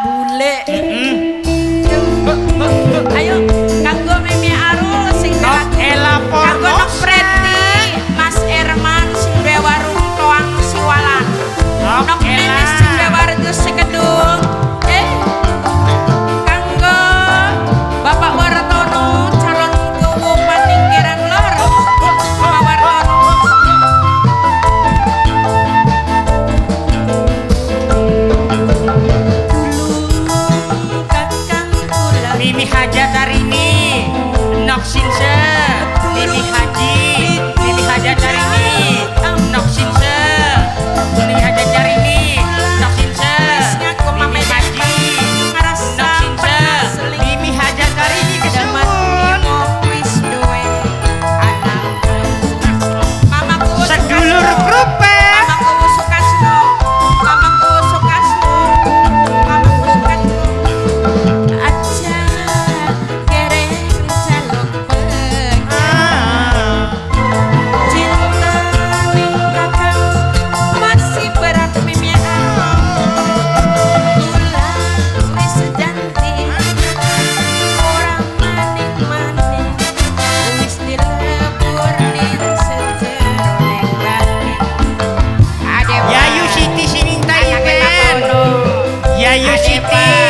bule. Ayo kanggo Mimi Arul sing kanggo Nok Preti, Mas Erman sing duwe warung toang siwalan. Nok Nenis sing duwe warung sekedung. Kanggo Bapak Wartono calon kuwu Paningkiran Lor. Bapak Wartono. Mimi Hajat hari ini Nok Sinse Mimi Haji Mimi Hajat hari ini Nok Sinse Mimi Hajat hari ini Nok Sinse Mimi Haji Nok Sinse Mimi Hajat hari ini kesumun sedulur grupe Mamaku Sukasno Mamaku Sukasno Mamaku Sukasno aja kereng jaluk peng cinta ning kakang masih berat mimian kula wis janji orang maning-maning wis dilebur ning sejeroning batin Yayu Siti Sininta Iben Yayu Siti